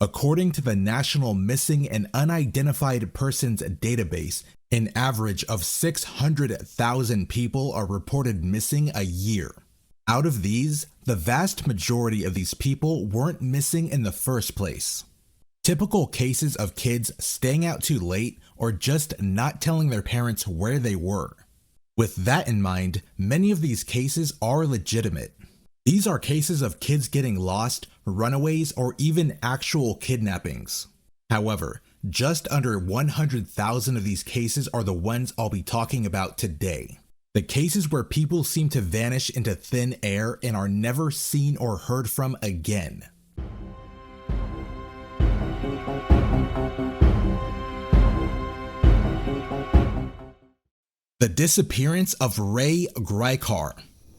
According to the National Missing and Unidentified Persons Database, an average of 600,000 people are reported missing a year. Out of these, the vast majority of these people weren't missing in the first place. Typical cases of kids staying out too late or just not telling their parents where they were. With that in mind, many of these cases are legitimate. These are cases of kids getting lost, runaways, or even actual kidnappings. However, just under 100,000 of these cases are the ones I'll be talking about today. The cases where people seem to vanish into thin air and are never seen or heard from again. The disappearance of Ray Grykar.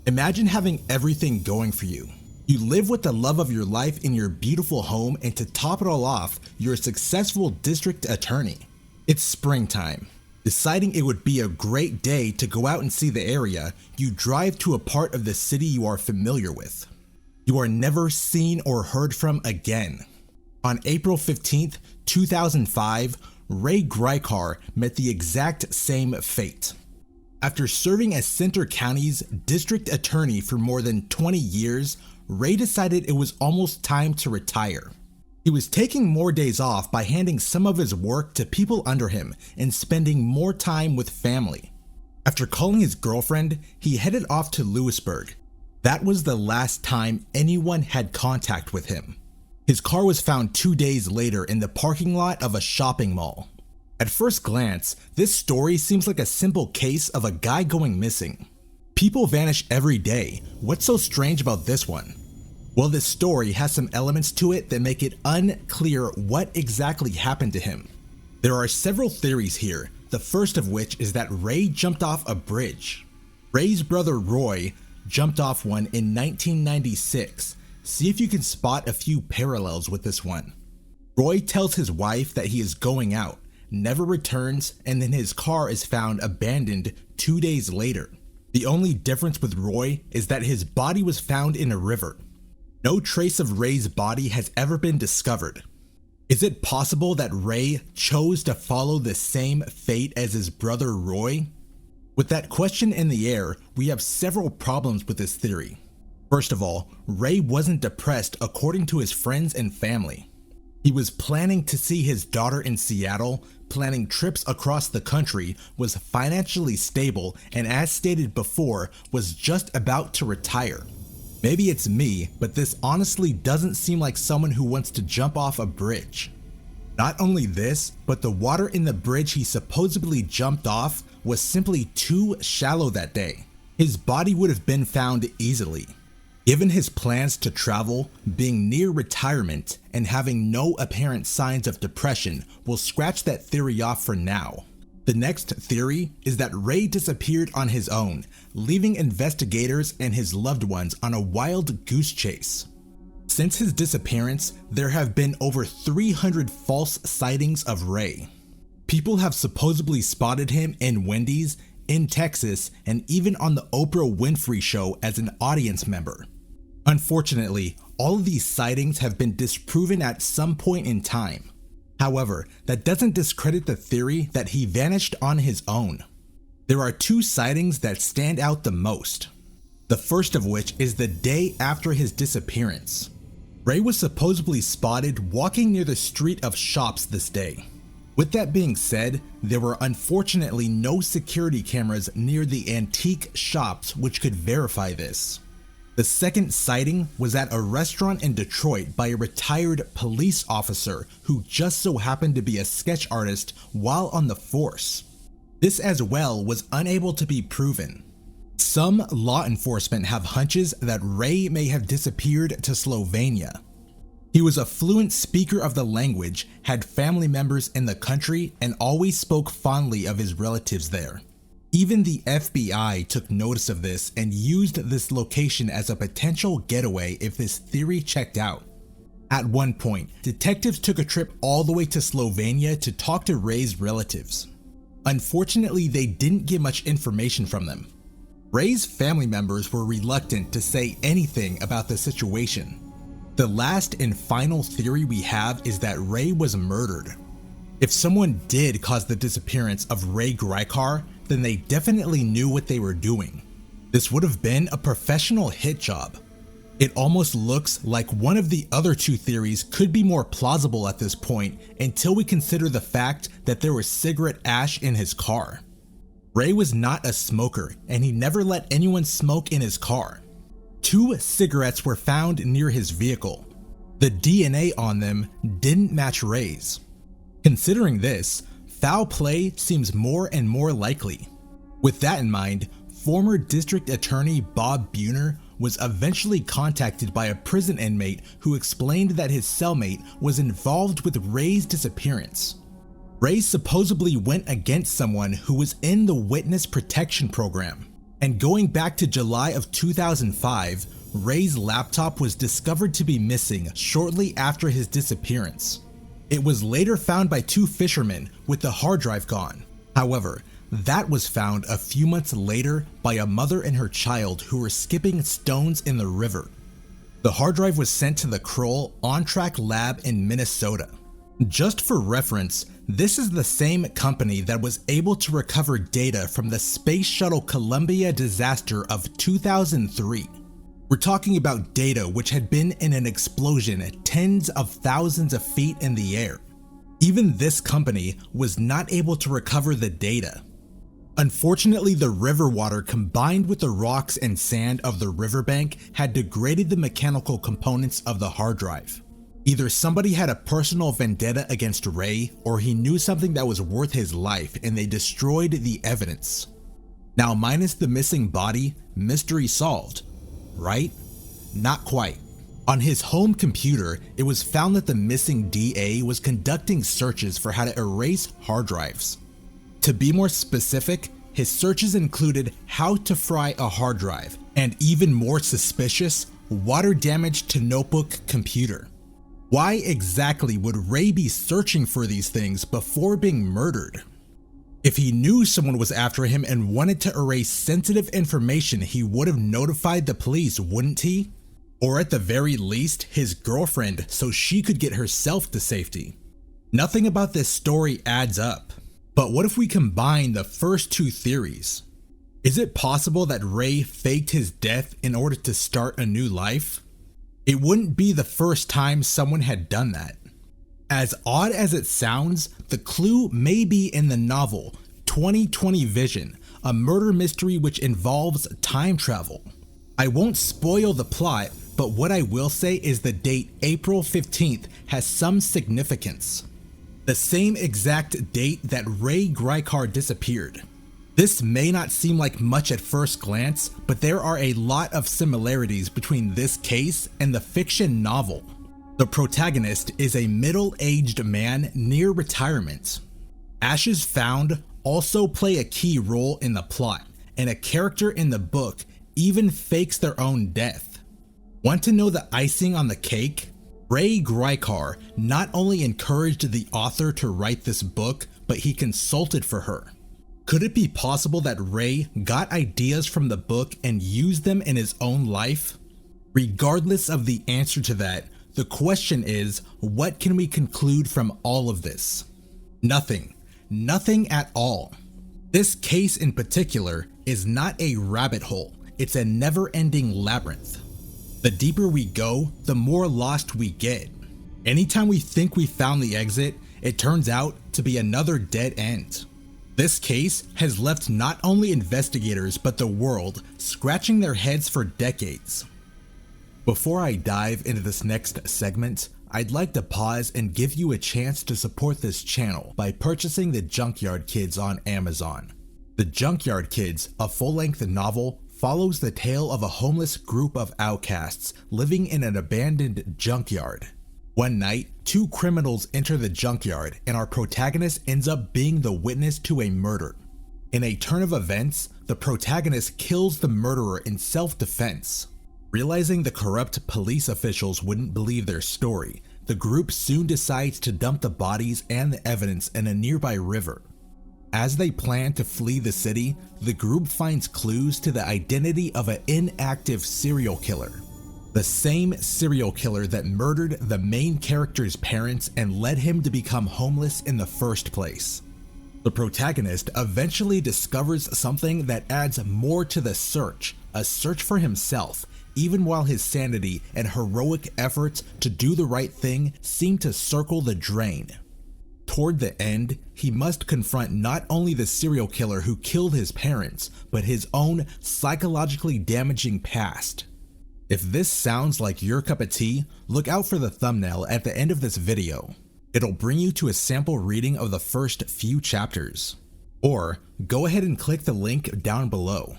Imagine having everything going for you. You live with the love of your life in your beautiful home, and to top it all off, you're a successful district attorney. It's springtime. Deciding it would be a great day to go out and see the area, you drive to a part of the city you are familiar with. You are never seen or heard from again. On April 15th, 2005, Ray Grykar met the exact same fate. After serving as Center County's district attorney for more than 20 years, Ray decided it was almost time to retire. He was taking more days off by handing some of his work to people under him and spending more time with family. After calling his girlfriend, he headed off to Lewisburg. That was the last time anyone had contact with him. His car was found 2 days later in the parking lot of a shopping mall. At first glance, this story seems like a simple case of a guy going missing. People vanish every day. What's so strange about this one? Well, this story has some elements to it that make it unclear what exactly happened to him. There are several theories here, the first of which is that Ray jumped off a bridge. Ray's brother Roy jumped off one in 1996. See if you can spot a few parallels with this one. Roy tells his wife that he is going out, never returns, and then his car is found abandoned 2 days later. The only difference with Roy is that his body was found in a river. No trace of Ray's body has ever been discovered. Is it possible that Ray chose to follow the same fate as his brother Roy? With that question in the air, we have several problems with this theory. First of all, Ray wasn't depressed according to his friends and family. He was planning to see his daughter in Seattle, planning trips across the country, was financially stable, and as stated before, was just about to retire. Maybe it's me, but this honestly doesn't seem like someone who wants to jump off a bridge. Not only this, but the water in the bridge he supposedly jumped off was simply too shallow that day. His body would have been found easily. Given his plans to travel, being near retirement, and having no apparent signs of depression, we'll scratch that theory off for now. The next theory is that Ray disappeared on his own, leaving investigators and his loved ones on a wild goose chase. Since his disappearance, there have been over 300 false sightings of Ray. People have supposedly spotted him in Wendy's, in Texas, and even on the Oprah Winfrey Show as an audience member. Unfortunately, all of these sightings have been disproven at some point in time. However, that doesn't discredit the theory that he vanished on his own. There are two sightings that stand out the most. The first of which is the day after his disappearance. Ray was supposedly spotted walking near the street of shops this day. With that being said, there were unfortunately no security cameras near the antique shops which could verify this. The second sighting was at a restaurant in Detroit by a retired police officer who just so happened to be a sketch artist while on the force. This as well was unable to be proven. Some law enforcement have hunches that Ray may have disappeared to Slovenia. He was a fluent speaker of the language, had family members in the country, and always spoke fondly of his relatives there. Even the FBI took notice of this and used this location as a potential getaway if this theory checked out. At one point, detectives took a trip all the way to Slovenia to talk to Ray's relatives. Unfortunately, they didn't get much information from them. Ray's family members were reluctant to say anything about the situation. The last and final theory we have is that Ray was murdered. If someone did cause the disappearance of Ray Grykar, then they definitely knew what they were doing. This would have been a professional hit job. It almost looks like one of the other two theories could be more plausible at this point until we consider the fact that there was cigarette ash in his car. Ray was not a smoker, and he never let anyone smoke in his car. 2 cigarettes were found near his vehicle. The DNA on them didn't match Ray's. Considering this, foul play seems more and more likely. With that in mind, former District Attorney Bob Buhner was eventually contacted by a prison inmate who explained that his cellmate was involved with Ray's disappearance. Ray supposedly went against someone who was in the Witness Protection Program. And going back to July of 2005, Ray's laptop was discovered to be missing shortly after his disappearance. It was later found by 2 fishermen with the hard drive gone. However, that was found a few months later by a mother and her child who were skipping stones in the river. The hard drive was sent to the Kroll On-Track lab in Minnesota. Just for reference, this is the same company that was able to recover data from the Space Shuttle Columbia disaster of 2003. We're talking about data which had been in an explosion at tens of thousands of feet in the air. Even this company was not able to recover the data. Unfortunately, the river water combined with the rocks and sand of the riverbank had degraded the mechanical components of the hard drive. Either somebody had a personal vendetta against Ray, or he knew something that was worth his life and they destroyed the evidence. Now, minus the missing body, mystery solved, right? Not quite. On his home computer, it was found that the missing DA was conducting searches for how to erase hard drives. To be more specific, his searches included how to fry a hard drive, and even more suspicious, water damage to notebook computer. Why exactly would Ray be searching for these things before being murdered? If he knew someone was after him and wanted to erase sensitive information, he would have notified the police, wouldn't he? Or at the very least, his girlfriend, so she could get herself to safety. Nothing about this story adds up. But what if we combine the first 2 theories? Is it possible that Ray faked his death in order to start a new life? It wouldn't be the first time someone had done that. As odd as it sounds, the clue may be in the novel 2020 Vision, a murder mystery which involves time travel. I won't spoil the plot, but what I will say is the date April 15th has some significance. The same exact date that Ray Grykar disappeared. This may not seem like much at first glance, but there are a lot of similarities between this case and the fiction novel. The protagonist is a middle-aged man near retirement. Ashes found also play a key role in the plot, and a character in the book even fakes their own death. Want to know the icing on the cake? Ray Grykar not only encouraged the author to write this book, but he consulted for her. Could it be possible that Ray got ideas from the book and used them in his own life? Regardless of the answer to that, the question is, what can we conclude from all of this? Nothing. Nothing at all. This case in particular is not a rabbit hole, it's a never-ending labyrinth. The deeper we go, the more lost we get. Anytime we think we found the exit, it turns out to be another dead end. This case has left not only investigators but the world scratching their heads for decades. Before I dive into this next segment, I'd like to pause and give you a chance to support this channel by purchasing the Junkyard Kids on Amazon. The Junkyard Kids, a full-length novel, follows the tale of a homeless group of outcasts living in an abandoned junkyard. One night, 2 criminals enter the junkyard and our protagonist ends up being the witness to a murder. In a turn of events, the protagonist kills the murderer in self-defense. Realizing the corrupt police officials wouldn't believe their story, the group soon decides to dump the bodies and the evidence in a nearby river. As they plan to flee the city, the group finds clues to the identity of an inactive serial killer. The same serial killer that murdered the main character's parents and led him to become homeless in the first place. The protagonist eventually discovers something that adds more to the search, a search for himself, even while his sanity and heroic efforts to do the right thing seem to circle the drain. Toward the end, he must confront not only the serial killer who killed his parents, but his own psychologically damaging past. If this sounds like your cup of tea, look out for the thumbnail at the end of this video. It'll bring you to a sample reading of the first few chapters. Or go ahead and click the link down below.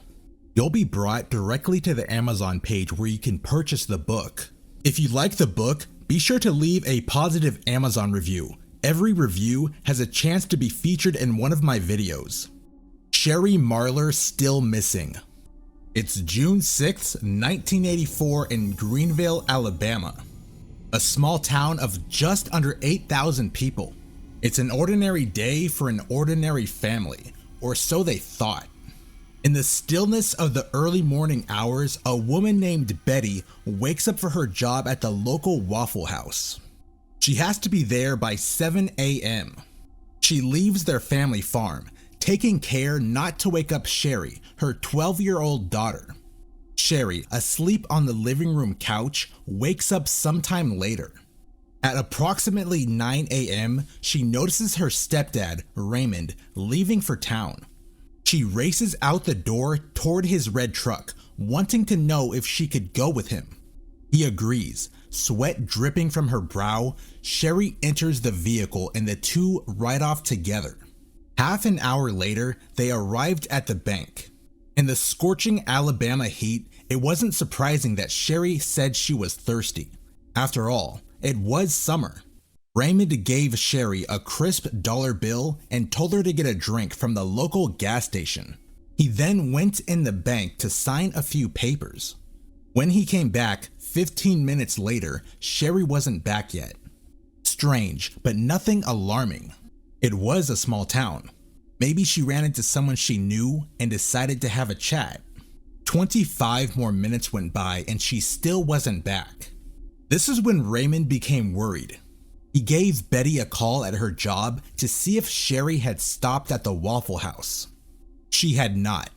You'll be brought directly to the Amazon page where you can purchase the book. If you like the book, be sure to leave a positive Amazon review. Every review has a chance to be featured in one of my videos. Sherry Marler still missing. It's June 6, 1984 in Greenville, Alabama. A small town of just under 8,000 people. It's an ordinary day for an ordinary family, or so they thought. In the stillness of the early morning hours, a woman named Betty wakes up for her job at the local Waffle House. She has to be there by 7 a.m. She leaves their family farm, taking care not to wake up Sherry, her 12-year-old daughter. Sherry, asleep on the living room couch, wakes up sometime later. At approximately 9 a.m., she notices her stepdad, Raymond, leaving for town. She races out the door toward his red truck, wanting to know if she could go with him. He agrees. Sweat dripping from her brow, Sherry enters the vehicle and the two ride off together. Half an hour later, they arrived at the bank. In the scorching Alabama heat, it wasn't surprising that Sherry said she was thirsty. After all, it was summer. Raymond gave Sherry a crisp dollar bill and told her to get a drink from the local gas station. He then went in the bank to sign a few papers. When he came back 15 minutes later, Sherry wasn't back yet. Strange, but nothing alarming. It was a small town. Maybe she ran into someone she knew and decided to have a chat. 25 more minutes went by and she still wasn't back. This is when Raymond became worried. He gave Betty a call at her job to see if Sherry had stopped at the Waffle House. She had not.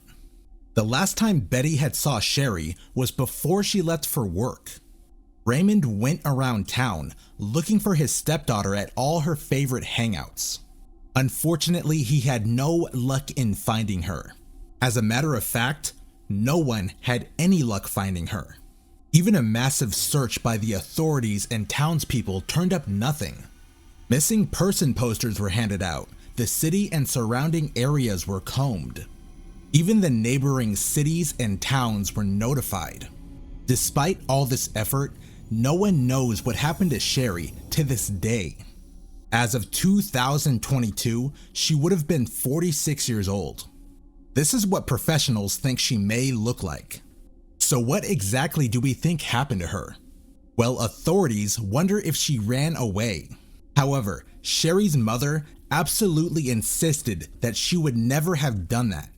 The last time Betty had saw Sherry was before she left for work. Raymond went around town looking for his stepdaughter at all her favorite hangouts. Unfortunately, he had no luck in finding her. As a matter of fact, no one had any luck finding her. Even a massive search by the authorities and townspeople turned up nothing. Missing person posters were handed out. The city and surrounding areas were combed. Even the neighboring cities and towns were notified. Despite all this effort, no one knows what happened to Sherry to this day. As of 2022, she would have been 46 years old. This is what professionals think she may look like. So what exactly do we think happened to her? Well, authorities wonder if she ran away. However, Sherry's mother absolutely insisted that she would never have done that.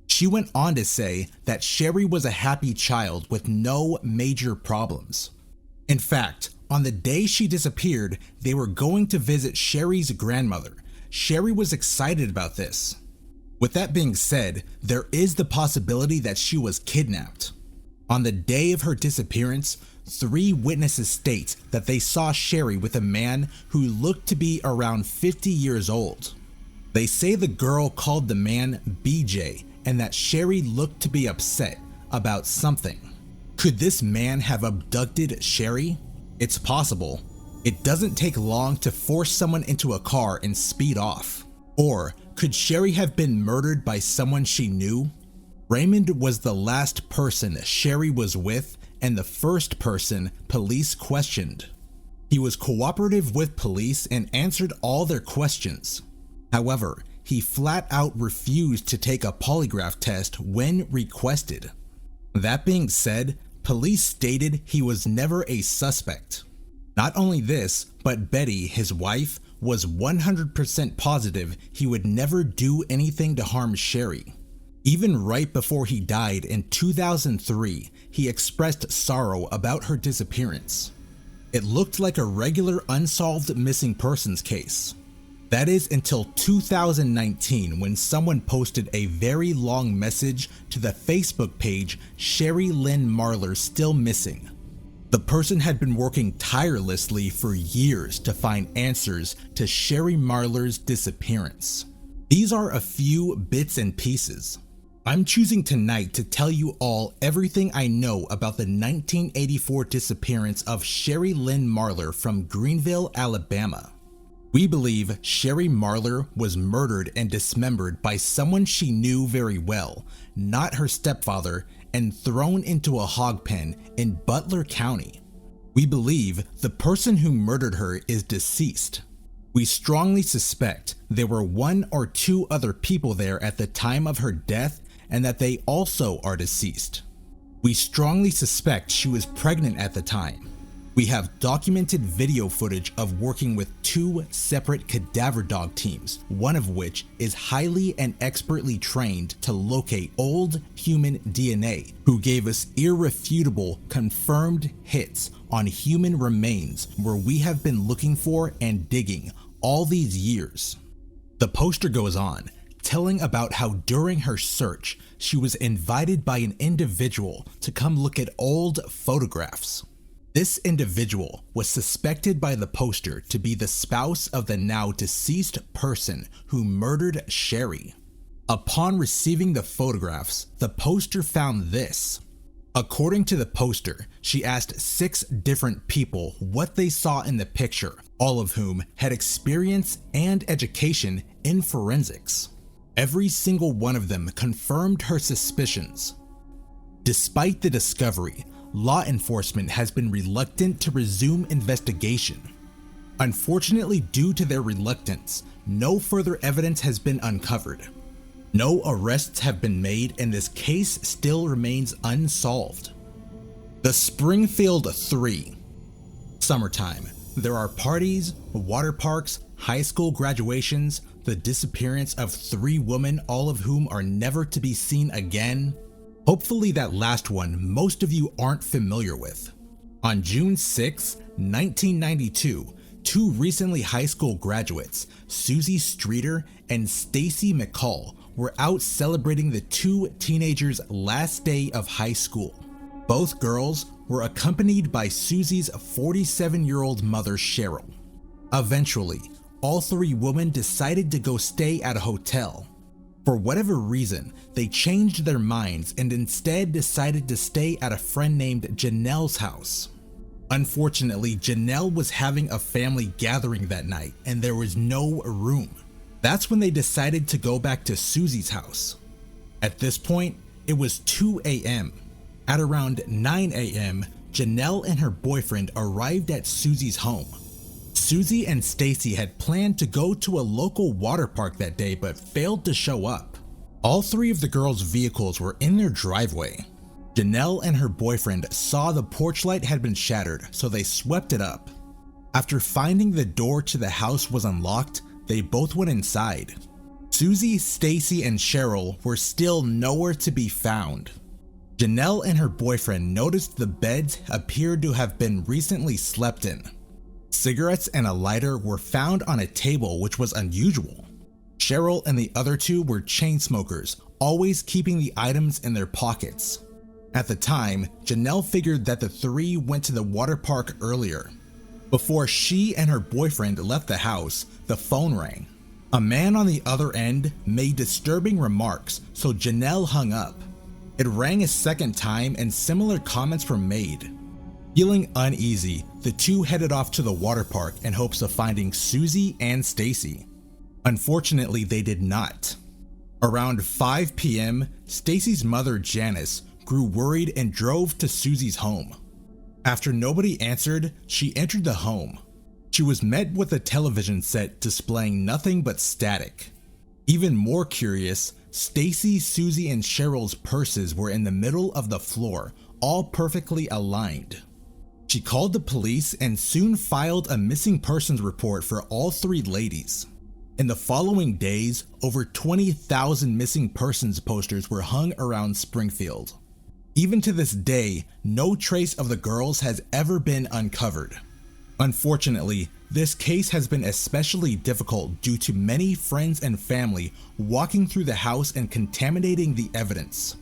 She went on to say that Sherry was a happy child with no major problems. In fact, on the day she disappeared, they were going to visit Sherry's grandmother. Sherry was excited about this. With that being said, there is the possibility that she was kidnapped. On the day of her disappearance, 3 witnesses state that they saw Sherry with a man who looked to be around 50 years old. They say the girl called the man BJ and that Sherry looked to be upset about something. Could this man have abducted Sherry? It's possible. It doesn't take long to force someone into a car and speed off. Or could Sherry have been murdered by someone she knew? Raymond was the last person Sherry was with and the first person police questioned. He was cooperative with police and answered all their questions. However, he flat out refused to take a polygraph test when requested. That being said, police stated he was never a suspect. Not only this, but Betty, his wife, was 100% positive he would never do anything to harm Sherry. Even right before he died in 2003, he expressed sorrow about her disappearance. It looked like a regular unsolved missing persons case. That is until 2019 when someone posted a very long message to the Facebook page Sherry Lynn Marler Still Missing. The person had been working tirelessly for years to find answers to Sherry Marler's disappearance. These are a few bits and pieces. I'm choosing tonight to tell you all everything I know about the 1984 disappearance of Sherry Lynn Marler from Greenville, Alabama. We believe Sherry Marler was murdered and dismembered by someone she knew very well, not her stepfather, and thrown into a hog pen in Butler County. We believe the person who murdered her is deceased. We strongly suspect there were 1 or 2 other people there at the time of her death and that they also are deceased. We strongly suspect she was pregnant at the time. We have documented video footage of working with 2 separate cadaver dog teams, one of which is highly and expertly trained to locate old human DNA, who gave us irrefutable confirmed hits on human remains where we have been looking for and digging all these years. The poster goes on, telling about how during her search, she was invited by an individual to come look at old photographs. This individual was suspected by the poster to be the spouse of the now deceased person who murdered Sherry. Upon receiving the photographs, the poster found this. According to the poster, she asked 6 different people what they saw in the picture, all of whom had experience and education in forensics. Every single one of them confirmed her suspicions. Despite the discovery, law enforcement has been reluctant to resume investigation. Unfortunately, due to their reluctance, no further evidence has been uncovered. No arrests have been made and this case still remains unsolved. The Springfield 3. Summertime. There are parties, water parks, high school graduations, the disappearance of 3 women, all of whom are never to be seen again. Hopefully that last one most of you aren't familiar with. On June 6, 1992, 2 recently high school graduates, Susie Streeter and Stacy McCall, were out celebrating the 2 teenagers' last day of high school. Both girls were accompanied by Susie's 47-year-old mother, Cheryl. Eventually, all 3 women decided to go stay at a hotel. For whatever reason, they changed their minds and instead decided to stay at a friend named Janelle's house. Unfortunately, Janelle was having a family gathering that night and there was no room. That's when they decided to go back to Susie's house. At this point, it was 2 a.m. At around 9 a.m., Janelle and her boyfriend arrived at Susie's home. Susie and Stacy had planned to go to a local water park that day but failed to show up. All 3 of the girls' vehicles were in their driveway. Janelle and her boyfriend saw the porch light had been shattered, so they swept it up. After finding the door to the house was unlocked, they both went inside. Susie, Stacy, and Cheryl were still nowhere to be found. Janelle and her boyfriend noticed the beds appeared to have been recently slept in. Cigarettes and a lighter were found on a table, which was unusual. Cheryl and the other 2 were chain smokers, always keeping the items in their pockets. At the time, Janelle figured that the 3 went to the water park earlier. Before she and her boyfriend left the house, the phone rang. A man on the other end made disturbing remarks, so Janelle hung up. It rang a second time and similar comments were made. Feeling uneasy, the 2 headed off to the water park in hopes of finding Susie and Stacy. Unfortunately, they did not. Around 5 p.m., Stacy's mother, Janice, grew worried and drove to Susie's home. After nobody answered, she entered the home. She was met with a television set displaying nothing but static. Even more curious, Stacy, Susie, and Cheryl's purses were in the middle of the floor, all perfectly aligned. She called the police and soon filed a missing persons report for all 3 ladies. In the following days, over 20,000 missing persons posters were hung around Springfield. Even to this day, no trace of the girls has ever been uncovered. Unfortunately, this case has been especially difficult due to many friends and family walking through the house and contaminating the evidence.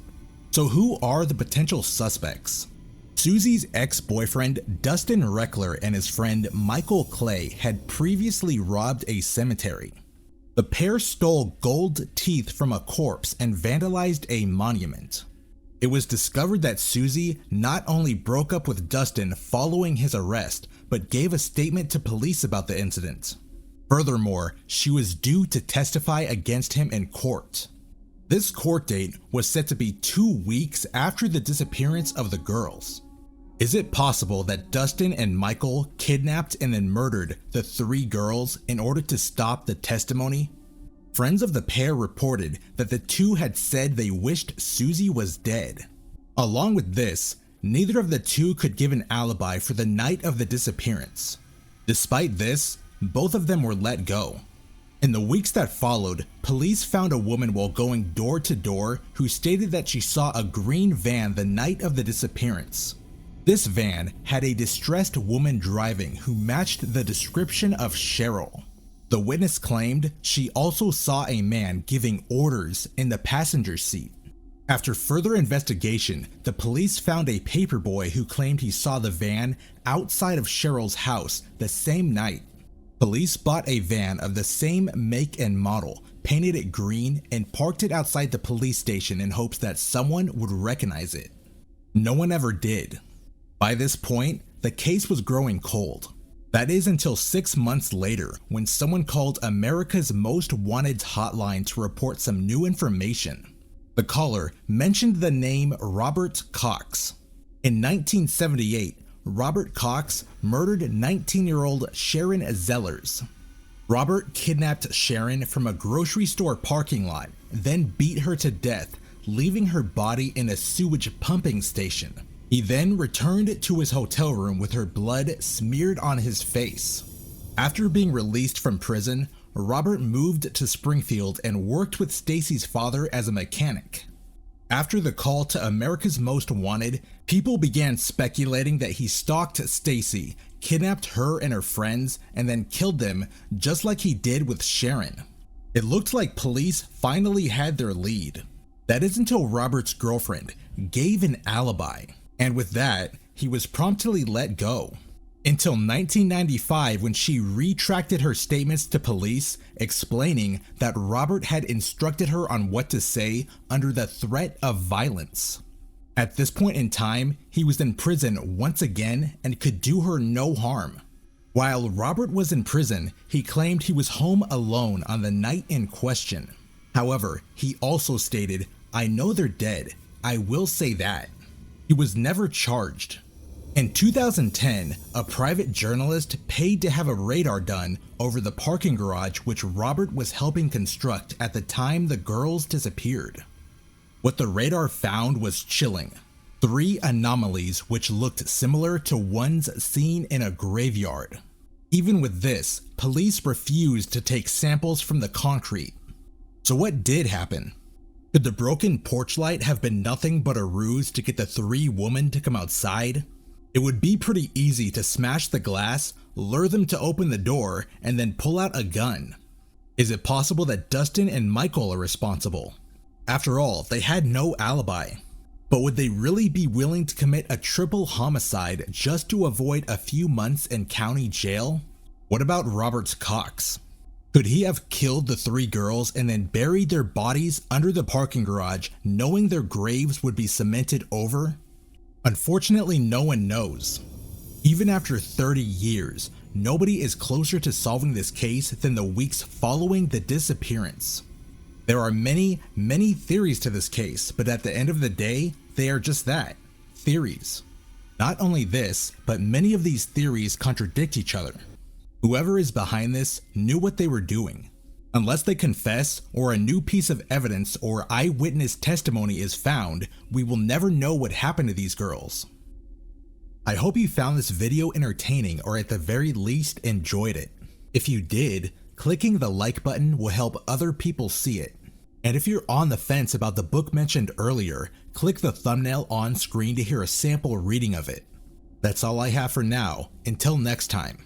So who are the potential suspects? Susie's ex-boyfriend Dustin Reckler and his friend Michael Clay had previously robbed a cemetery. The pair stole gold teeth from a corpse and vandalized a monument. It was discovered that Susie not only broke up with Dustin following his arrest, but gave a statement to police about the incident. Furthermore, she was due to testify against him in court. This court date was set to be 2 weeks after the disappearance of the girls. Is it possible that Dustin and Michael kidnapped and then murdered the 3 girls in order to stop the testimony? Friends of the pair reported that the two had said they wished Susie was dead. Along with this, neither of the two could give an alibi for the night of the disappearance. Despite this, both of them were let go. In the weeks that followed, police found a woman while going door to door who stated that she saw a green van the night of the disappearance. This van had a distressed woman driving who matched the description of Cheryl. The witness claimed she also saw a man giving orders in the passenger seat. After further investigation, the police found a paperboy who claimed he saw the van outside of Cheryl's house the same night. Police bought a van of the same make and model, painted it green, and parked it outside the police station in hopes that someone would recognize it. No one ever did. By this point, the case was growing cold. That is until 6 months later when someone called America's Most Wanted hotline to report some new information. The caller mentioned the name Robert Cox. In 1978, Robert Cox murdered 19-year-old Sharon Zellers. Robert kidnapped Sharon from a grocery store parking lot, then beat her to death, leaving her body in a sewage pumping station. He then returned to his hotel room with her blood smeared on his face. After being released from prison, Robert moved to Springfield and worked with Stacy's father as a mechanic. After the call to America's Most Wanted, people began speculating that he stalked Stacy, kidnapped her and her friends, and then killed them just like he did with Sharon. It looked like police finally had their lead. That is until Robert's girlfriend gave an alibi. And with that, he was promptly let go. Until 1995 when she retracted her statements to police, explaining that Robert had instructed her on what to say under the threat of violence. At this point in time, he was in prison once again and could do her no harm. While Robert was in prison, he claimed he was home alone on the night in question. However, he also stated, "I know they're dead. I will say that." He was never charged. In 2010, a private journalist paid to have a radar done over the parking garage which Robert was helping construct at the time the girls disappeared. What the radar found was chilling. 3 anomalies which looked similar to ones seen in a graveyard. Even with this, police refused to take samples from the concrete. So what did happen? Could the broken porch light have been nothing but a ruse to get the 3 women to come outside? It would be pretty easy to smash the glass, lure them to open the door, and then pull out a gun. Is it possible that Dustin and Michael are responsible? After all, they had no alibi. But would they really be willing to commit a triple homicide just to avoid a few months in county jail? What about Robert Cox? Could he have killed the 3 girls and then buried their bodies under the parking garage, knowing their graves would be cemented over? Unfortunately, no one knows. Even after 30 years, nobody is closer to solving this case than the weeks following the disappearance. There are many theories to this case, but at the end of the day, they are just that, theories. Not only this, but many of these theories contradict each other. Whoever is behind this knew what they were doing. Unless they confess or a new piece of evidence or eyewitness testimony is found, we will never know what happened to these girls. I hope you found this video entertaining or at the very least enjoyed it. If you did, Clicking the like button will help other people see it. And if you're on the fence about the book mentioned earlier, click the thumbnail on screen to hear a sample reading of it. That's all I have for now. Until next time.